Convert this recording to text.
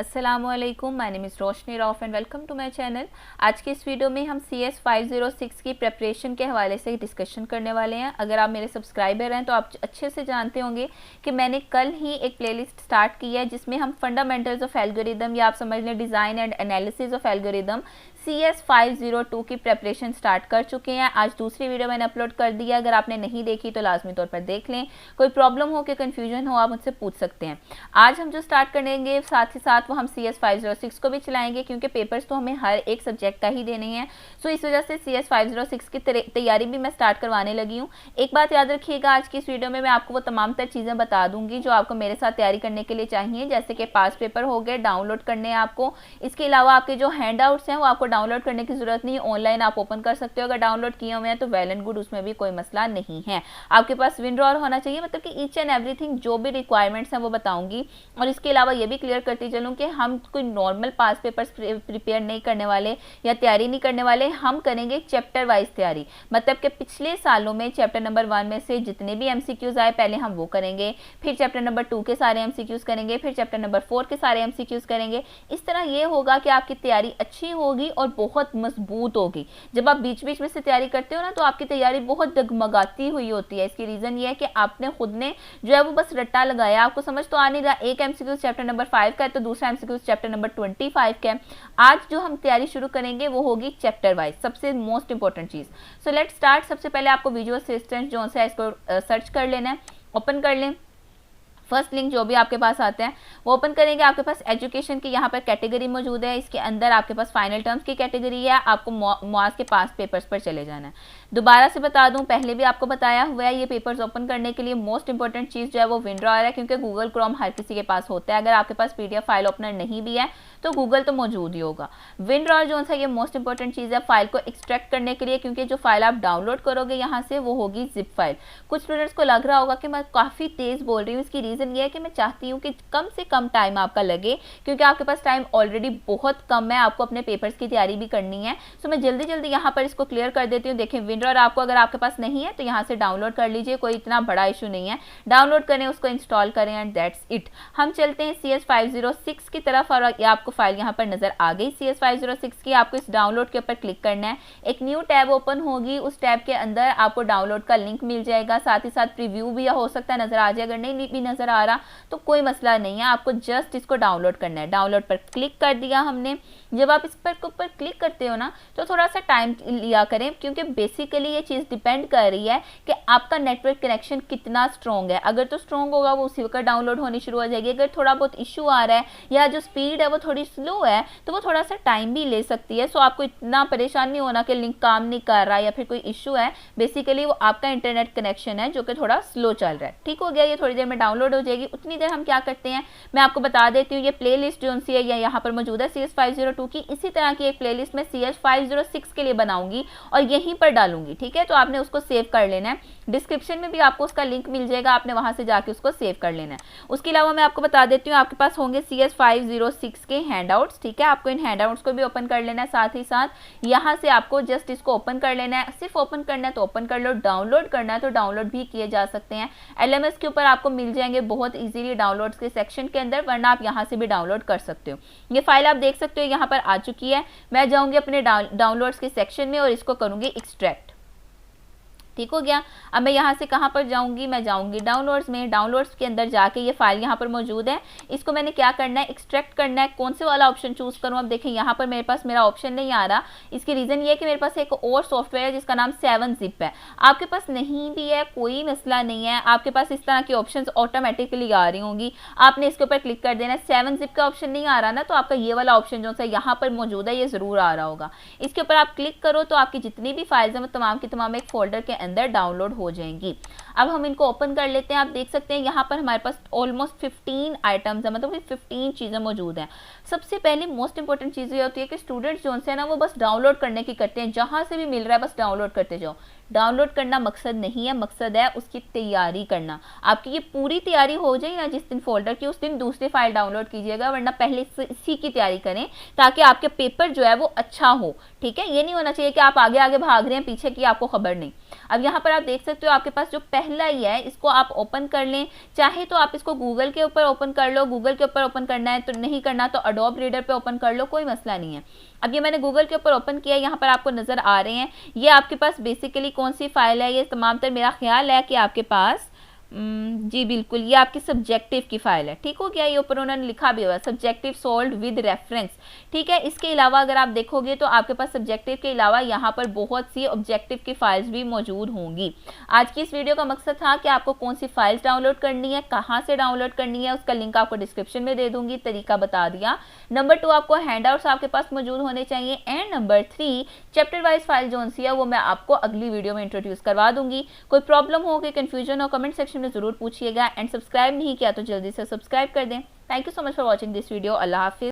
अस्सलामुअलैकुम, my name is Roshni Rauf and welcome to my channel. आज की इस वीडियो में हम CS-506 की प्रिपरेशन के हवाले से डिस्कशन करने वाले हैं। अगर आप मेरे सब्सक्राइबर हैं तो आप अच्छे से जानते होंगे कि मैंने कल ही एक प्लेलिस्ट स्टार्ट की है जिसमें हम फंडामेंटल्स ऑफ एल्गोरिदम या आप समझ लें design and analysis of algorithm CS-502 की प्रेपरेशन स्टार्ट कर चुके हैं। आज दूसरी वीडियो मैंने अपलोड कर दी है, अगर आपने नहीं देखी तो लाजमी तौर पर देख लें। कोई प्रॉब्लम हो कि कन्फ्यूजन हो आप मुझसे पूछ सकते हैं। आज हम जो स्टार्ट करेंगे साथ ही साथ वो हम CS-506 को भी चलाएंगे क्योंकि पेपर्स तो हमें हर एक सब्जेक्ट का ही देने हैं। सो इस वजह से CS-506 की तैयारी भी मैं स्टार्ट करवाने लगी हूँ। एक बात याद रखिएगा, आज की इस वीडियो में मैं आपको वो तमाम तर चीज़ें बता दूंगी जो आपको मेरे साथ तैयारी करने के लिए चाहिए, जैसे कि पास पेपर हो गए, डाउनलोड करने हैं आपको। इसके अलावा आपके जो हैंड आउट्स हैं वो आपको डाउनलोड करने की जरूरत नहीं, ऑनलाइन आप ओपन कर सकते हो। अगर डाउनलोड किए हुए हैं तो वेल एंड गुड, उसमें भी कोई मसला नहीं है। आपके पास विंड्रॉर होना चाहिए, मतलब कि ईच एंड एवरीथिंग जो भी रिक्वायरमेंट्स हैं वो बताऊंगी। और इसके अलावा ये भी क्लियर करती चलूँ कि हम कोई नॉर्मल पास पेपर्स प्रिपेयर नहीं करने वाले या तैयारी नहीं करने वाले, हम करेंगे चैप्टर वाइज तैयारी। मतलब कि पिछले सालों में चैप्टर नंबर 1 में से जितने भी MCQs आए पहले हम वो करेंगे, फिर चैप्टर नंबर 2 के सारे MCQs करेंगे, फिर चैप्टर नंबर 4 के सारे MCQs करेंगे। इस तरह ये होगा कि आपकी तैयारी अच्छी होगी और बहुत मजबूत होगी। जब आप बीच बीच में से तैयारी करते हो ना तो आपकी तैयारी बहुत डगमगाती हुई होती है। इसकी रीजन ये है कि आपने खुद ने जो है वो बस रट्टा लगाया, आपको समझ तो आ नहीं रहा। एक MCQ चैप्टर नंबर 5 का है तो दूसरा MCQ चैप्टर नंबर 25 का है। आज जो हम तैयारी शुरू करेंगे वो होगी चैप्टर वाइज, सबसे मोस्ट इंपॉर्टेंट चीज। So let's start. सबसे पहले आपको वीडियो असिस्टेंट जो है इसको सर्च कर लेना है, ओपन कर लें। फर्स्ट लिंक जो भी आपके पास आता है वो ओपन करेंगे। आपके पास एजुकेशन की यहाँ पर कैटेगरी मौजूद है, इसके अंदर आपके पास फाइनल टर्म्स की कैटेगरी है। आपको मॉस के पास पेपर्स पर चले जाना है। दोबारा से बता दूं, पहले भी आपको बताया हुआ है, ये पेपर्स ओपन करने के लिए मोस्ट इंपॉर्टेंट चीज़ जो है वो विंड्रॉर है, क्योंकि गूगल क्रोम हर किसी के पास होता है। अगर आपके पास PDF फाइल ओपनर नहीं भी है तो गूगल तो मौजूद ही होगा। विंड्रॉर जो है ये मोस्ट इंपॉर्टेंट चीज़ है फाइल को एक्सट्रैक्ट करने के लिए, क्योंकि जो फाइल आप डाउनलोड करोगे यहाँ से वो होगी जिप फाइल। कुछ स्टूडेंट्स को लग रहा होगा कि मैं काफ़ी तेज़ बोल रही हूँ, इसकी रीज़न ये है कि मैं चाहती हूँ कि कम से कम टाइम आपका लगे, क्योंकि आपके पास टाइम ऑलरेडी बहुत कम है, आपको अपने पेपर्स की तैयारी भी करनी है। सो मैं जल्दी जल्दी यहाँ पर इसको क्लियर कर देती हूँ। देखें, विंड्रॉर आपको अगर आपके पास नहीं है तो यहाँ से डाउनलोड कर लीजिए, कोई इतना बड़ा इशू नहीं है। डाउनलोड करें, उसको इंस्टॉल करें एंड दैट्स इट। हम चलते हैं CS-506 की तरफ और ये आपको फाइल यहाँ पर नजर आ गई CS-506 की। आपको इस डाउनलोड के ऊपर क्लिक करना है, एक न्यू टैब ओपन होगी। उस टैब के अंदर आपको डाउनलोड का लिंक मिल जाएगा, साथ ही साथ प्रीव्यू भी हो सकता है नजर आ जाए। अगर नहीं भी नजर आ रहा तो कोई मसला नहीं है, आपको जस्ट इसको डाउनलोड करना है। डाउनलोड पर क्लिक कर दिया हमने। जब आप इस पर ऊपर क्लिक करते हो ना तो थोड़ा सा टाइम लिया करें, क्योंकि बेसिकली ये चीज़ डिपेंड कर रही है कि आपका नेटवर्क कनेक्शन कितना स्ट्रॉन्ग है। अगर तो स्ट्रॉन्ग होगा वो उसी वक्त डाउनलोड होनी शुरू हो जाएगी। अगर थोड़ा बहुत इशू आ रहा है या जो स्पीड है वो थोड़ी स्लो है तो वो थोड़ा सा टाइम भी ले सकती है। सो आपको इतना परेशान नहीं होना कि लिंक काम नहीं कर रहा या फिर कोई इशू है। बेसिकली वो आपका इंटरनेट कनेक्शन है जो कि थोड़ा स्लो चल रहा है। ठीक हो गया, ये थोड़ी देर में डाउनलोड हो जाएगी। उतनी देर हम क्या करते हैं मैं आपको बता देती हूँ। ये प्ले लिस्ट जो सी है यहाँ पर मौजूद है CS-502 की। इसी तरह की एक प्ले लिस्ट मैं CS-506 के लिए बनाऊंगी और यहीं पर डालूंगी। ठीक है, तो आपने उसको सेव कर लेना है। डिस्क्रिप्शन में भी आपको उसका लिंक मिल जाएगा, आपने वहां से जाके उसको सेव कर लेना है। उसके अलावा मैं आपको बता देती हूँ, आपके पास होंगे CS-506 के हैंडआउट्स। ठीक है, आपको इन हैंडआउट्स को भी ओपन कर लेना है। साथ ही साथ यहाँ से आपको जस्ट इसको ओपन कर लेना है। सिर्फ ओपन करना है तो ओपन कर लो, डाउनलोड करना है तो डाउनलोड भी किए जा सकते हैं। LMS के ऊपर आपको मिल जाएंगे बहुत इजीली डाउनलोड्स के सेक्शन के अंदर, वरना आप यहाँ से भी डाउनलोड कर सकते हो। ये फाइल आप देख सकते हो यहाँ पर आ चुकी है। मैं जाऊंगी अपने डाउनलोड्स के सेक्शन में और इसको करूंगी एक्सट्रैक्ट। ठीक हो गया। अब मैं यहाँ से कहाँ पर जाऊँगी, मैं जाऊँगी डाउनलोड्स में। डाउनलोड्स के अंदर जाके ये फाइल यहाँ पर मौजूद है। इसको मैंने क्या करना है, एक्सट्रैक्ट करना है। कौन से वाला ऑप्शन चूज करूँ? अब देखें यहाँ पर मेरे पास मेरा ऑप्शन नहीं आ रहा। इसकी रीज़न ये है कि मेरे पास एक और सॉफ्टवेयर है जिसका नाम 7zip है। आपके पास नहीं भी है कोई मसला नहीं है, आपके पास इस तरह की ऑप्शन ऑटोमेटिकली आ रही होंगी। आपने इसके ऊपर क्लिक कर देना है। 7zip का ऑप्शन नहीं आ रहा ना, तो आपका ये वाला ऑप्शन जो है यहाँ पर मौजूद है ये ज़रूर आ रहा होगा। इसके ऊपर आप क्लिक करो तो आपकी जितनी भी फाइल्स हैं वो तमाम की तमाम एक फोल्डर के अंदर डाउनलोड हो जाएंगी। अब हम इनको ओपन कर लेते हैं। आप देख सकते हैं यहाँ पर हमारे पास ऑलमोस्ट 15 आइटम्स है, मतलब 15 चीज़ें मौजूद हैं। सबसे पहले मोस्ट इंपॉर्टेंट चीज़ ये होती है कि स्टूडेंट्स जो है ना वो बस डाउनलोड करने की करते हैं, जहाँ से भी मिल रहा है बस डाउनलोड करते जाओ। डाउनलोड करना मकसद नहीं है, मकसद है उसकी तैयारी करना। आपकी ये पूरी तैयारी हो जाए ना जिस दिन फोल्डर की, उस दिन दूसरी फाइल डाउनलोड कीजिएगा, वरना पहले इसी की तैयारी करें ताकि आपके पेपर जो है वो अच्छा हो। ठीक है, ये नहीं होना चाहिए कि आप आगे आगे भाग रहे हैं पीछे की आपको खबर नहीं। अब यहाँ पर आप देख सकते हो आपके पास जो पहला ही है इसको आप ओपन कर लें, चाहे तो आप इसको गूगल के ऊपर ओपन कर लो, गूगल के ऊपर ओपन करना है तो नहीं करना तो अडोब रीडर पे ओपन कर लो, कोई मसला नहीं है। अब ये मैंने गूगल के ऊपर ओपन किया, यहाँ पर आपको नजर आ रहे हैं ये आपके पास बेसिकली कौन सी फाइल है, ये तमाम तर मेरा ख्याल है कि आपके पास जी बिल्कुल ये आपकी सब्जेक्टिव की फाइल है, ठीक हो गया। ये ऊपर उन्होंने लिखा भी हुआ है सब्जेक्टिव सोल्ड विद रेफरेंस, ठीक है। इसके अलावा अगर आप देखोगे तो आपके पास सब्जेक्टिव के अलावा यहाँ पर बहुत सी ऑब्जेक्टिव की फाइल्स भी मौजूद होंगी। आज की इस वीडियो का मकसद था कि आपको कौन सी फाइल्स डाउनलोड करनी है, कहाँ से डाउनलोड करनी है, उसका लिंक आपको डिस्क्रिप्शन में दे दूंगी, तरीका बता दिया। नंबर 2 आपको हैंडआउट्स आपके पास मौजूद होने चाहिए, and number 3 chapter wise file जो सी है वो मैं आपको अगली वीडियो में इंट्रोड्यूस करवा दूंगी। कोई प्रॉब्लम हो, कोई कंफ्यूजन हो, कमेंट सेक्शन में जरूर पूछिएगा। एंड सब्सक्राइब नहीं किया तो जल्दी से सब्सक्राइब कर दें। Thank you so much for watching this video. Allah Hafiz.